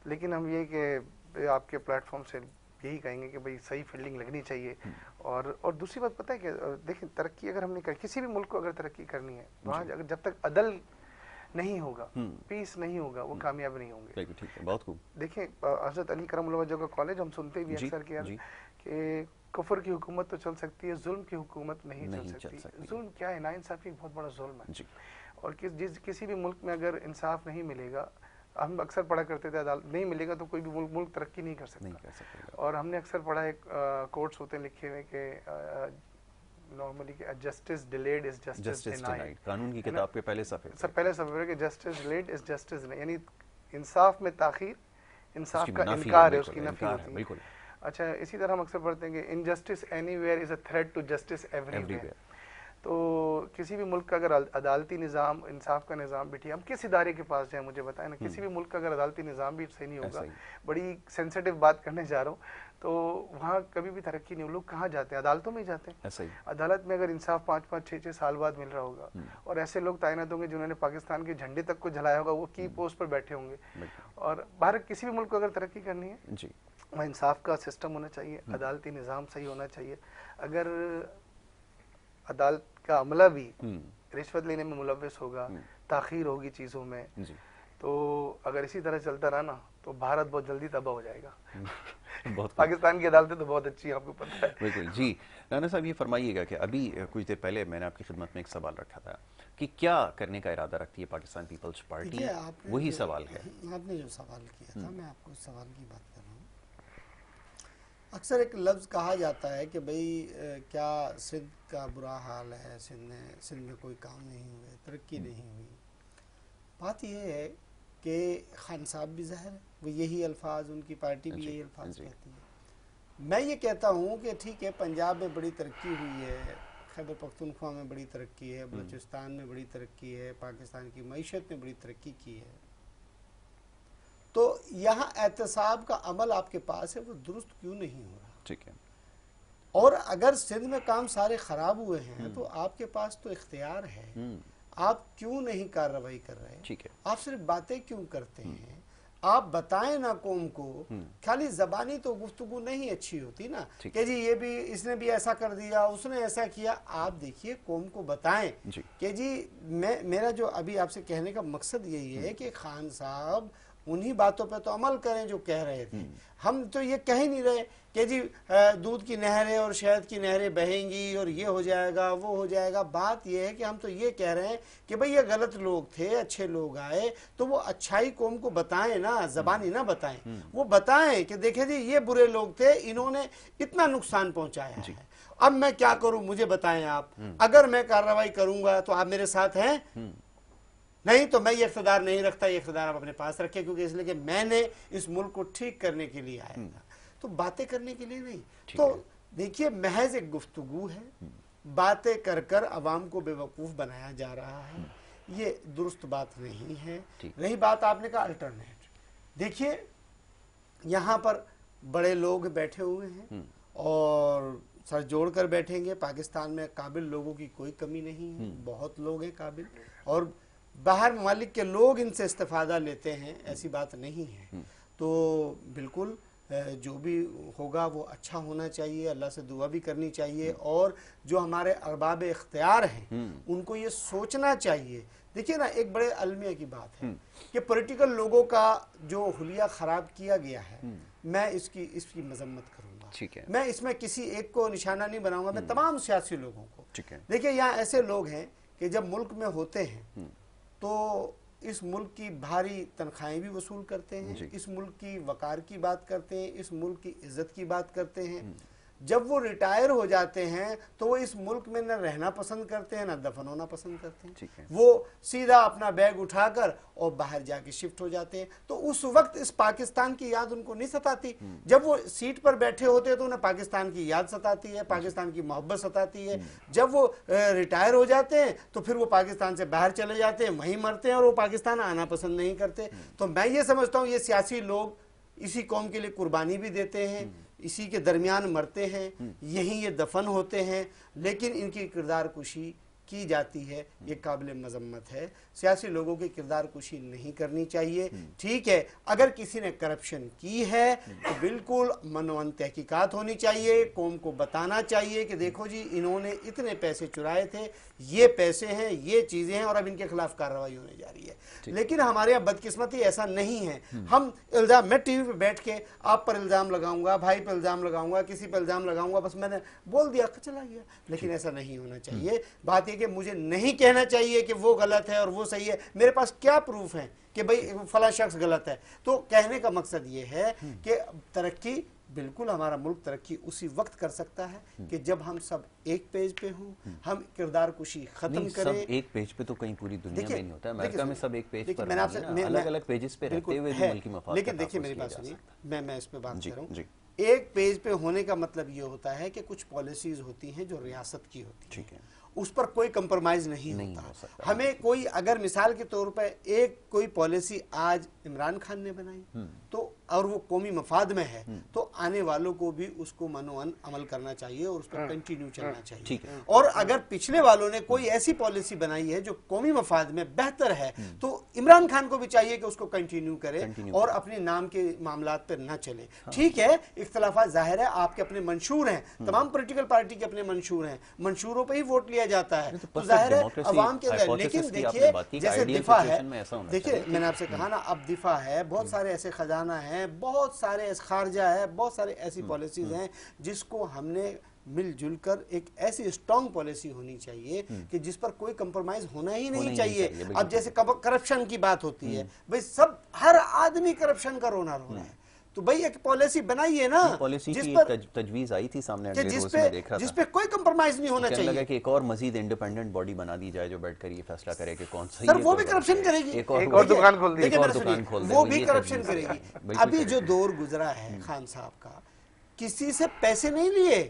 लेकिन हम ये कि आपके प्लेटफॉर्म से यही कहेंगे कि भाई सही फील्डिंग लगनी चाहिए। और दूसरी बात पता है कि देखिए, तरक्की अगर हमने किसी भी मुल्क को अगर तरक्की करनी है, वहाँ अगर जब तक अदल नहीं होगा, पीस नहीं होगा, वो कामयाब नहीं होंगे। ठीक है, बहुत खूब। देखिए हजरत अली करम वजह का कॉलेज हम सुनते भी अक्सर कि कुफर की हुकूमत तो चल सकती है, जुल्म की हुकूमत नहीं चल सकती। जुल्म क्या है? नाइंसाफी बहुत बड़ा जुल्म है। और किसी भी मुल्क में अगर इंसाफ नहीं मिलेगा, हम अक्सर पढ़ा करते थे अदालत नहीं मिलेगा तो कोई भी मुल्क तरक्की नहीं कर सकता। और हमने अक्सर पढ़ा एक कोट्स होते हैं लिखे हुए कि नॉर्मली कि justice delayed is justice denied. कानून की किताब के पहले सफ़े कि जस्टिस डिलेड इज जस्टिस, यानी इंसाफ में ताखीर इंसाफ का इनकार है, उसकी नफी होती है। अच्छा, इसी तरह हम अक्सर पढ़ते हैं कि injustice anywhere is a threat to justice everywhere. तो किसी भी मुल्क का अगर अदालती निज़ाम, इंसाफ का निज़ाम भी ठीक, हम किस इदारे के पास जाए मुझे बताएं ना, किसी भी मुल्क का अगर अदालती निज़ाम भी सही नहीं होगा, बड़ी सेंसिटिव बात करने जा रहा हूँ, तो वहाँ कभी भी तरक्की नहीं हो। लोग कहाँ जाते हैं? अदालतों में ही जाते हैं। अदालत में अगर इंसाफ 5-5, 6-6 साल बाद मिल रहा होगा, और ऐसे लोग तैनात होंगे जिन्होंने पाकिस्तान के झंडे तक को जलाया होगा, वो की पोस्ट पर बैठे होंगे। और भारत किसी भी मुल्क को अगर तरक्की करनी है, वहाँ इंसाफ का सिस्टम होना चाहिए, अदालती निज़ाम सही होना चाहिए। अगर अदालत का अमला भी रिश्वत लेने में मुलव्वस होगा, ताखीर होगी चीज़ों में, तो अगर इसी तरह चलता रहा ना, तो भारत बहुत जल्दी तबाह हो जाएगा। पाकिस्तान की अदालतें तो बहुत अच्छी हैं, आपको पता है। बिल्कुल जी। राना साहब, ये फरमाइएगा कि अभी कुछ देर पहले मैंने आपकी खिदमत में एक सवाल रखा था कि क्या करने का इरादा रखती है पाकिस्तान पीपल्स पार्टी, वही सवाल है। आपने जो सवाल किया था, मैं आपको उस सवाल की बात कर रहा हूँ। अक्सर एक लफ्ज़ कहा जाता है कि भाई क्या सिंध का बुरा हाल है, सिंध में कोई काम नहीं हुए, तरक्की नहीं हुई। बात यह है कि खान साहब भी ज़ाहिर है वो यही अल्फाज, उनकी पार्टी भी यही अल्फाज कहती है। मैं ये कहता हूँ कि ठीक है, पंजाब में बड़ी तरक्की हुई है, खैबर पख्तूनख्वा में बड़ी तरक्की है, बलूचिस्तान में बड़ी तरक्की है, पाकिस्तान की मईशत में बड़ी तरक्की की है, तो यहाँ एहतसाब का अमल आपके पास है, वो दुरुस्त क्यों नहीं हो रहा? ठीक है। और अगर सिंध में काम सारे खराब हुए हैं, तो आपके पास तो इख्तियार है, आप क्यों नहीं कार्रवाई कर रहे? ठीक है। आप सिर्फ बातें क्यों करते हैं? आप बताएं ना कौम को, खाली जबानी तो गुफ्तगू नहीं अच्छी होती ना कि जी ये भी, इसने भी ऐसा कर दिया, उसने ऐसा किया। आप देखिए, कौम को बताएं कि जी मेरा जो अभी आपसे कहने का मकसद यही है कि खान साहब उन्हीं बातों पे तो अमल करें जो कह रहे थे। हम तो ये कह ही नहीं रहे कि जी दूध की नहरें और शहद की नहरें बहेंगी और ये हो जाएगा, वो हो जाएगा। बात ये है कि हम तो ये कह रहे हैं कि भाई ये गलत लोग थे, अच्छे लोग आए, तो वो अच्छाई कौम को बताएं ना, जबानी ना बताएं, वो बताएं कि देखें जी ये बुरे लोग थे, इन्होंने इतना नुकसान पहुंचाया है, अब मैं क्या करूं, मुझे बताएं आप। अगर मैं कार्रवाई करूंगा तो आप मेरे साथ हैं, नहीं तो मैं ये इख्तिदार नहीं रखता, ये इख्तिदार आप अपने पास रखें, क्योंकि इसलिए कि मैंने इस मुल्क को ठीक करने के लिए आया था, तो बातें करने के लिए नहीं। तो देखिए, महज एक गुफ्तगू है, बातें कर कर अवाम को बेवकूफ़ बनाया जा रहा है, ये दुरुस्त बात नहीं है। रही बात आपने कहा अल्टरनेट, देखिए यहाँ पर बड़े लोग बैठे हुए हैं और सर जोड़ कर बैठेंगे। पाकिस्तान में काबिल लोगों की कोई कमी नहीं है, बहुत लोग हैं काबिल, और बाहर ममालिक के लोग इनसे इस्तेफादा लेते हैं, ऐसी बात नहीं है। तो बिल्कुल जो भी होगा वो अच्छा होना चाहिए, अल्लाह से दुआ भी करनी चाहिए, और जो हमारे अरबाब इख्तियार हैं उनको ये सोचना चाहिए। देखिए ना, एक बड़े अलमिया की बात है कि पॉलिटिकल लोगों का जो हुलिया ख़राब किया गया है, मैं इसकी मजम्मत करूँगा। ठीक है। मैं इसमें किसी एक को निशाना नहीं बनाऊँगा, मैं तमाम सियासी लोगों को। देखिए, यहाँ ऐसे लोग हैं कि जब मुल्क में होते हैं तो इस मुल्क की भारी तनख्वाहें भी वसूल करते हैं, इस मुल्क की वकार की बात करते हैं, इस मुल्क की इज्जत की बात करते हैं। जब वो रिटायर हो जाते हैं तो वो इस मुल्क में न रहना पसंद करते हैं, न दफन होना पसंद करते हैं। वो सीधा अपना बैग उठाकर और बाहर जाके शिफ्ट हो जाते हैं। तो उस वक्त इस पाकिस्तान की याद उनको नहीं सताती। जब वो सीट पर बैठे होते हैं तो उन्हें पाकिस्तान की याद सताती है, पाकिस्तान की मोहब्बत सताती है। जब वो रिटायर हो जाते हैं तो फिर वो पाकिस्तान से बाहर चले जाते हैं, वहीं मरते हैं और वो पाकिस्तान आना पसंद नहीं करते। तो मैं ये समझता हूँ ये सियासी लोग इसी कौम के लिए कुर्बानी भी देते हैं, इसी के दरमियान मरते हैं, यहीं ये दफन होते हैं, लेकिन इनकी किरदार कुशी की जाती है, ये काबिल मजम्मत है। सियासी लोगों की किरदार कुशी नहीं करनी चाहिए। ठीक है, अगर किसी ने करप्शन की है तो बिल्कुल मनोवन तहकीकात होनी चाहिए, कौम को बताना चाहिए कि देखो जी इन्होंने इतने पैसे चुराए थे, ये पैसे हैं, ये चीजें हैं और अब इनके खिलाफ कार्रवाई होने जा रही है। लेकिन हमारे यहाँ बदकिस्मती ऐसा नहीं है। हम इल्जाम, मैं टीवी पे बैठ के आप पर इल्जाम लगाऊंगा, भाई पर इल्जाम लगाऊंगा, किसी पर इल्जाम लगाऊंगा, बस मैंने बोल दिया चला गया। लेकिन ऐसा नहीं होना चाहिए। बात यह कि मुझे नहीं कहना चाहिए कि वो गलत है और वो सही है। मेरे पास क्या प्रूफ है कि भाई फला शख्स गलत है? तो कहने का मकसद ये है कि तरक्की, बिल्कुल हमारा मुल्क तरक्की उसी वक्त कर सकता है कि जब हम सब एक पेज पे हों, हम किरदार कुशी खत्म करें। सब एक पेज पे तो कहीं पूरी दुनिया में नहीं होता है। अमेरिका में सब एक पेज पर, मैंने आपसे अलग-अलग पेजेस पे रहते हुए भी मुल्की मफाद। लेकिन देखिए मेरी बात सुनिए, मैं इस पे बात कर रहा हूँ। एक पेज पे होने का मतलब ये होता है कि कुछ पॉलिसीज होती हैं जो रियासत की होती है, उस पर कोई कंप्रोमाइज नहीं होता। हमें कोई, अगर मिसाल के तौर पर एक कोई पॉलिसी आज इमरान खान ने बनाई तो और वो कौमी मफाद में है, तो आने वालों को भी उसको मनोअन अमल करना चाहिए और उस पर कंटिन्यू चलना चाहिए। और अगर पिछले वालों ने कोई ऐसी पॉलिसी बनाई है जो कौमी मफाद में बेहतर है, तो इमरान खान को भी चाहिए कि उसको कंटिन्यू करे और अपने नाम के मामलात पर न चले। ठीक है, इख्तलाफात जाहिर है, आपके अपने मंशूर हैं, तमाम पॉलिटिकल पार्टी के अपने मंशूर हैं, मंशूरों पर ही वोट लिया जाता है, तो जाहिर है अवाम के अंदर। लेकिन देखिए जैसे दिफा है, देखिए मैंने आपसे कहा ना, अब दिफा है, बहुत सारे ऐसे खजाना है, बहुत सारे खारजा है, बहुत सारे ऐसी पॉलिसीज हैं जिसको हमने मिलजुल कर एक ऐसी स्ट्रॉन्ग पॉलिसी होनी चाहिए कि जिस पर कोई कंप्रोमाइज होना ही नहीं चाहिए। अब जैसे करप्शन की बात होती है, भाई सब हर आदमी करप्शन का रोना रो रहा है, तो भाई एक पॉलिसी बनाइए ना, पॉलिसी की एक तजवीज आई थी सामने अगले रोज में देख रहा था, जिस पे कोई कंप्रोमाइज नहीं होना चाहिए। लगा कि एक और मजीद इंडिपेंडेंट बॉडी बना दी जाए जो बैठकर ये फैसला करे कि कौन सही है। वो भी करप्शन करेगी, एक और दुकान खोल दी, वो भी करप्शन करेगी। अभी जो दौर गुजरा है खान साहब का, किसी से पैसे नहीं लिए,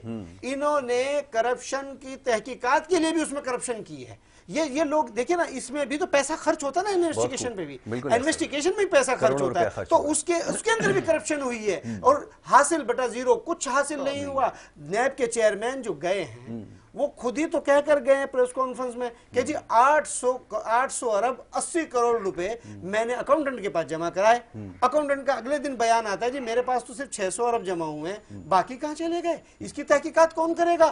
इन्होंने करप्शन की तहकीकात के लिए भी उसमें करप्शन की है। ये लोग देखिए ना, इसमें भी तो पैसा खर्च होता है ना, इन्वेस्टिगेशन पे भी, इन्वेस्टिगेशन में पैसा खर्च होता है, तो उसके अंदर भी करप्शन हुई है और हासिल बटा जीरो, कुछ हासिल नहीं हुआ। नैब के चेयरमैन जो गए हैं वो खुद ही तो कह कर गए हैं प्रेस कॉन्फ्रेंस में कि जी 800 अरब 80 करोड़ रुपए मैंने अकाउंटेंट के पास जमा कराए। अकाउंटेंट का अगले दिन बयान आता है जी मेरे पास तो सिर्फ 600 अरब जमा हुए हैं, बाकी कहां चले गए? इसकी तहकीकात कौन करेगा?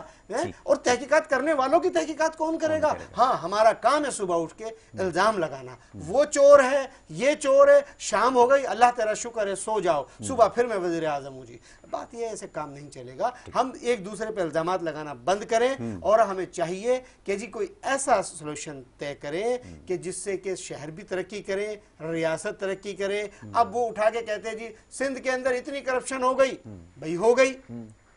और तहकीकात करने वालों की तहकीकात कौन करेगा? हाँ, हमारा काम है सुबह उठ के इल्जाम लगाना, वो चोर है, ये चोर है, शाम हो गई, अल्लाह तेरा शुक्र है, सो जाओ, सुबह फिर मैं वजीर आजम हूँ जी। बात यह है, ऐसे काम नहीं चलेगा। हम एक दूसरे पर इल्जामात लगाना बंद करें और हमें चाहिए कि जी कोई ऐसा सॉल्यूशन तय करें कि जिससे कि शहर भी तरक्की करे, रियासत तरक्की करे। अब वो उठा के कहते हैं जी सिंध के अंदर इतनी करप्शन हो गई, भाई हो गई,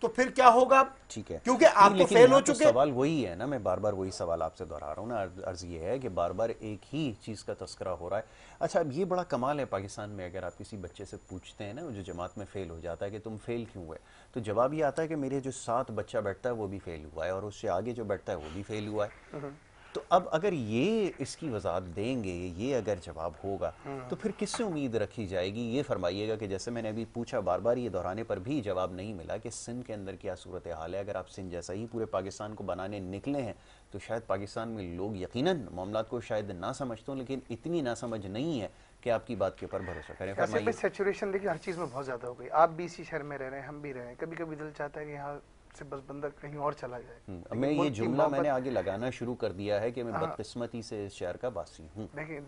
तो फिर क्या होगा? ठीक है, क्योंकि आप तो फेल हो चुके। सवाल वही है ना, मैं बार बार वही सवाल आपसे दोहरा रहा हूँ ना, अर्ज ये है कि बार बार एक ही चीज का तस्करा हो रहा है। अच्छा, अब ये बड़ा कमाल है पाकिस्तान में, अगर आप किसी बच्चे से पूछते हैं ना जो जमात में फेल हो जाता है कि तुम फेल क्यों हुए, तो जवाब ये आता है कि मेरे जो साथ बच्चा बैठता है वो भी फेल हुआ है और उससे आगे जो बैठता है वो भी फेल हुआ है। तो अब अगर ये इसकी वजाहत देंगे, ये अगर जवाब होगा तो फिर किससे उम्मीद रखी जाएगी? ये फरमाइएगा कि जैसे मैंने अभी पूछा, बार बार ये दोहराने पर भी जवाब नहीं मिला कि सिंध के अंदर क्या सूरत हाल है। अगर आप सिंध जैसा ही पूरे पाकिस्तान को बनाने निकले हैं तो शायद पाकिस्तान में लोग यकीनन मामलात को शायद ना समझते हो, लेकिन इतनी ना समझ नहीं है कि आपकी बात के ऊपर भरोसा करें। सैचुरेशन देखिए हर चीज़ में बहुत ज़्यादा हो गई। आप भी इसी शहर में रह रहे हैं, हम भी रह रहे हैं, कभी कभी दिल चाहता है कि यहाँ से बस बंदा कहीं और चला जाए। मैं ये जुमला मैंने आगे लगाना शुरू कर दिया है कि मैं बदकिस्मती से इस शहर का वासी हूँ। देखिए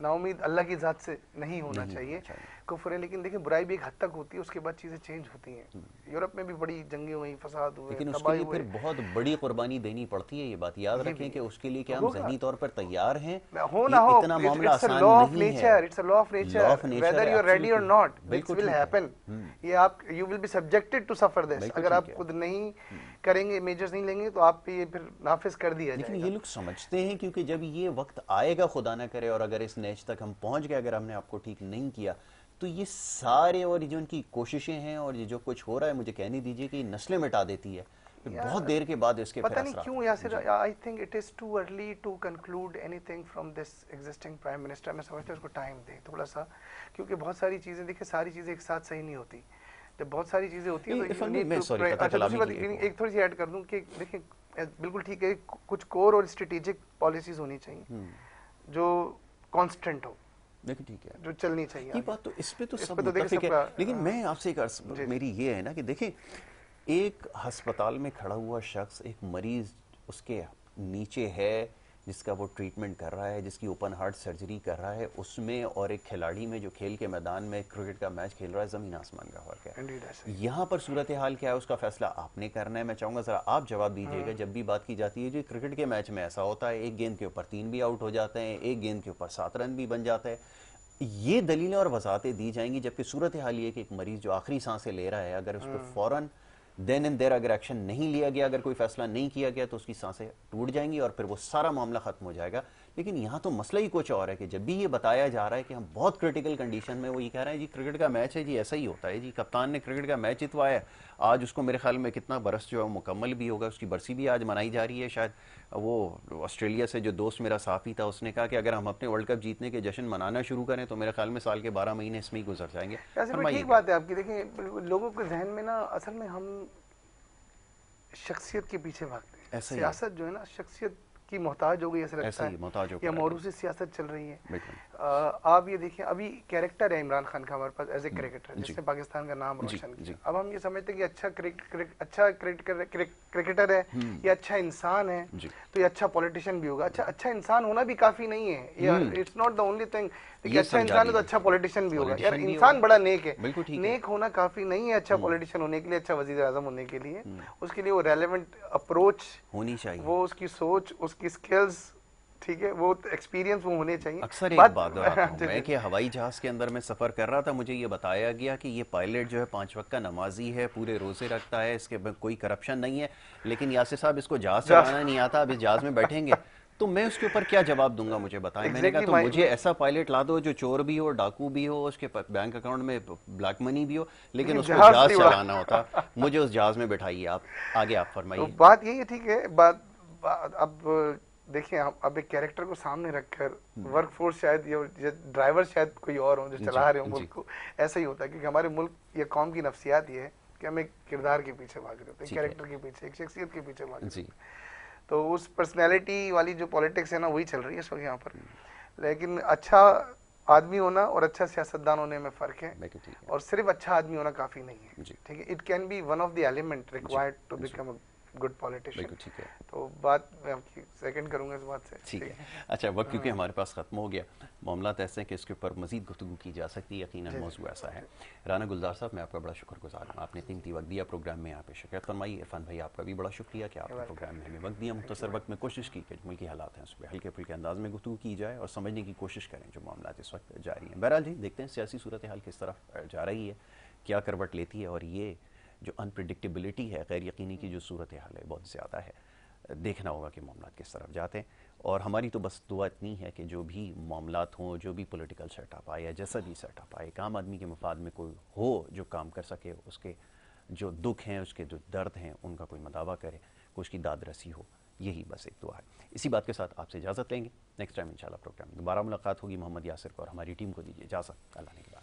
नाउमीद अल्लाह की ज़ात से नहीं होना चाहिए, कुफ्र है, लेकिन देखिए बुराई भी एक हद तक होती है, उसके बाद चीज़ें चेंज होती हैं। यूरोप में भी बड़ी जंगें हुई, फसाद हुए, लेकिन उसके लिए फिर बहुत बड़ी कुर्बानी देनी पड़ती है। ये बात याद रखें कि उसके लिए क्या हम ज़हनी तौर पर तैयार हैं? हो ना हो, इतना मामला आसान नहीं है। It's a law of nature, whether you are ready or not, it will happen. ये आप you will be subjected to suffer this. अगर आप खुद नहीं करेंगे, मेजर्स नहीं लेंगे तो आप पे ये फिर नाफिज कर दिया लेकिन जाएगा। ये लोग समझते हैं, क्योंकि जब ये वक्त आएगा खुदा ना करे और अगर इस नैज तक हम पहुंच गए, अगर हमने आपको ठीक नहीं किया, तो ये सारे और जो उनकी कोशिशें हैं और ये जो कुछ हो रहा है, मुझे कहने दीजिए कि ये नस्लें मिटा देती है, फिर बहुत देर के बाद इसके पता फिर नहीं असरात क्यों Yasir, I think it is too early to conclude anything from this existing prime minister. मैं समझता हूँ उसको टाइम दे थोड़ा सा, क्योंकि बहुत सारी चीजें, देखिए सारी चीजें एक साथ सही नहीं होती। जब बहुत सारी चीजें होती हैं तो इरफान you भाई, need मैं to sorry, pray- कथा अच्छा, दूसरी बात कलामी की एक थोड़ी सी ऐड कर दूं कि देखिए बिल्कुल ठीक है, कुछ कोर और स्ट्रेटेजिक पॉलिसीज होनी चाहिए जो कांस्टेंट हो, देखिए ठीक है, जो चलनी चाहिए। ये बात तो इस पे तो इस सब पे तो देखिए मुत्तफिक है, सबका, लेकिन मैं आपसे एक जी। मेरी ये है ना कि देखिए, एक अस्पताल में खड़ा हुआ शख्स, एक मरीज उसके नीचे है जिसका वो ट्रीटमेंट कर रहा है, जिसकी ओपन हार्ट सर्जरी कर रहा है, उसमें और एक खिलाड़ी में जो खेल के मैदान में क्रिकेट का मैच खेल रहा है, ज़मीन आसमान का फर्क है। Indeed, ऐसा ही। यहाँ पर सूरत हाल क्या है, उसका फैसला आपने करना है। मैं चाहूँगा ज़रा आप जवाब दीजिएगा। जब भी बात की जाती है, जो क्रिकेट के मैच में ऐसा होता है, एक गेंद के ऊपर 3 भी आउट हो जाते हैं, एक गेंद के ऊपर 7 रन भी बन जाता है, ये दलीलें और वजाहतें दी जाएंगी, जबकि सूरत हाल ये कि एक मरीज जो आखिरी सांसें ले रहा है, अगर उसको फौरन देन एंड देर अगर एक्शन नहीं लिया गया, अगर कोई फैसला नहीं किया गया, तो उसकी सांसें टूट जाएंगी और फिर वो सारा मामला खत्म हो जाएगा। लेकिन यहाँ तो मसला ही कुछ और है कि जब भी ये बताया जा रहा है कि हम बहुत क्रिटिकल कंडीशन में, वो ये कह रहे हैं जी क्रिकेट का मैच है जी, ऐसा ही होता है जी, कप्तान ने क्रिकेट का मैच जितवाया, आज उसको मेरे ख्याल में कितना बरस जो है मुकम्मल भी होगा, उसकी बरसी भी आज मनाई जा रही है शायद। वो ऑस्ट्रेलिया से जो दोस्त मेरा साथी था, उसने कहा कि अगर हम अपने वर्ल्ड कप जीतने के जश्न मनाना शुरू करें तो मेरे ख्याल में साल के 12 महीने इसमें ही गुजर जाएंगे। ठीक बात है आपकी। देखिए लोगों के जहन में ना असल में हम शख्सियत के पीछे भागते हैं। सियासत जो है ना शख्सियत की मोहताज हो गई, ऐसा लगता है, या मौरूसी सियासत चल रही है। आप ये देखिए, अभी कैरेक्टर है इमरान खान का हमारे पास एज ए क्रिकेटर, जिसने पाकिस्तान का नाम रोशन किया। अब हम ये समझते हैं कि अच्छा क्रिकेटर है, ये अच्छा इंसान है, तो ये अच्छा पॉलिटिशियन भी होगा। अच्छा इंसान होना भी काफी नहीं है, it's not the only thing कि अच्छा इंसान है तो अच्छा पॉलिटिशियन भी होगा। यार इंसान बड़ा नेक है, नेक होना काफी नहीं है अच्छा पॉलिटिशियन होने के लिए, अच्छा वजीर आजम होने के लिए। उसके लिए वो रेलेवेंट अप्रोच होनी चाहिए, वो उसकी सोच, उसकी स्किल्स, ठीक है, वो एक्सपीरियंस वो होने चाहिए। अक्सर एक बात दोहराता हूं मैं कि हवाई जहाज के अंदर मैं सफर कर रहा था, मुझे ये बताया गया कि ये पायलट जो है 5 वक्त का नमाजी है, पूरे रोजे रखता है, इसके कोई करप्शन नहीं है, लेकिन यासिर साहब इसको जहाज चलाना नहीं आता, अब इस जहाज में बैठेंगे तो मैं उसके ऊपर क्या जवाब दूंगा, मुझे बताएं। मैंने कहा तो मुझे ऐसा पायलट ला दो जो चोर भी हो, डाकू भी हो, उसके बैंक अकाउंट में ब्लैक मनी भी हो, लेकिन उसको जहाज चलाना होता, मुझे उस जहाज में बैठाइए। आप आगे आप फरमाइए। तो बात यही है, ठीक है, बात अब देखिए, अब एक कैरेक्टर को सामने रखकर वर्क फोर्स शायद ये ड्राइवर शायद कोई और हो जो चला रहे हो मुल्क को, ऐसा ही होता है। क्योंकि हमारे मुल्क या कौम की नफ्सियात ये है कि हम एक किरदार के पीछे भाग रहे होते हैं, कैरेक्टर के पीछे, एक शख्सियत के पीछे भाग रहे हैं। तो उस पर्सनैलिटी वाली जो पॉलिटिक्स है ना, वही चल रही है इस वक्त यहाँ पर। लेकिन अच्छा आदमी होना और अच्छा सियासतदान होने में फ़र्क है, और सिर्फ अच्छा आदमी होना काफ़ी नहीं है, ठीक है। It can be one of the element required to become a good politician. ठीक है, तो बात मैं आपकी सेकंड करूंगा इस बात से। ठीक है। अच्छा, वक्त क्योंकि हमारे पास ख़त्म हो गया, मामलात ऐसे हैं कि इसके ऊपर मज़ीद गुफ्तगू की जा सकती है, यकीनन मौजू ऐसा है। राना गुलजार साहब, मैं आपका बड़ा शुक्रगुजार हूँ, आपने कीमती वक्त दिया प्रोग्राम में, यहाँ पे शिरकत फरमाई। इरफान भाई, आपका भी बड़ा शुक्रिया कि आपने प्रोग्राम में हमें वक्त दिया। मुख्तसर वक्त में कोशिश की कि मुल्की हालात हैं उस पर हल्के फुल्के अंदाज में गुफ्तगू की जाए और समझने की कोशिश करें जो मामलात इस वक्त जारी हैं। बहरहाल जी, देखते हैं सियासी सूरत हाल किस तरफ जा रही है, क्या करवट लेती है, और ये जो अनप्रिडिक्टेबिलिटी है, गैर यकीनी की जो सूरत हाल है, बहुत ज़्यादा है। देखना होगा कि मामलात किस तरफ जाते हैं, और हमारी तो बस दुआ इतनी है कि जो भी मामलात हों, जो भी पॉलिटिकल सेटअप आए या जैसा भी सेटअप आए, एक आम आदमी के मफाद में कोई हो जो काम कर सके, उसके जो दुख हैं, उसके जो दर्द हैं, उनका कोई मदावा करे, कोई उसकी दाद रसी हो, यही बस एक दुआ है। इसी बात के साथ आपसे इजाज़त लेंगे। नेक्स्ट टाइम इंशाल्लाह प्रोग्राम में दोबारा मुलाकात होगी। मोहम्मद यासिर को और हमारी टीम को दीजिए इजाज़त। अल्लाह ने के बाद।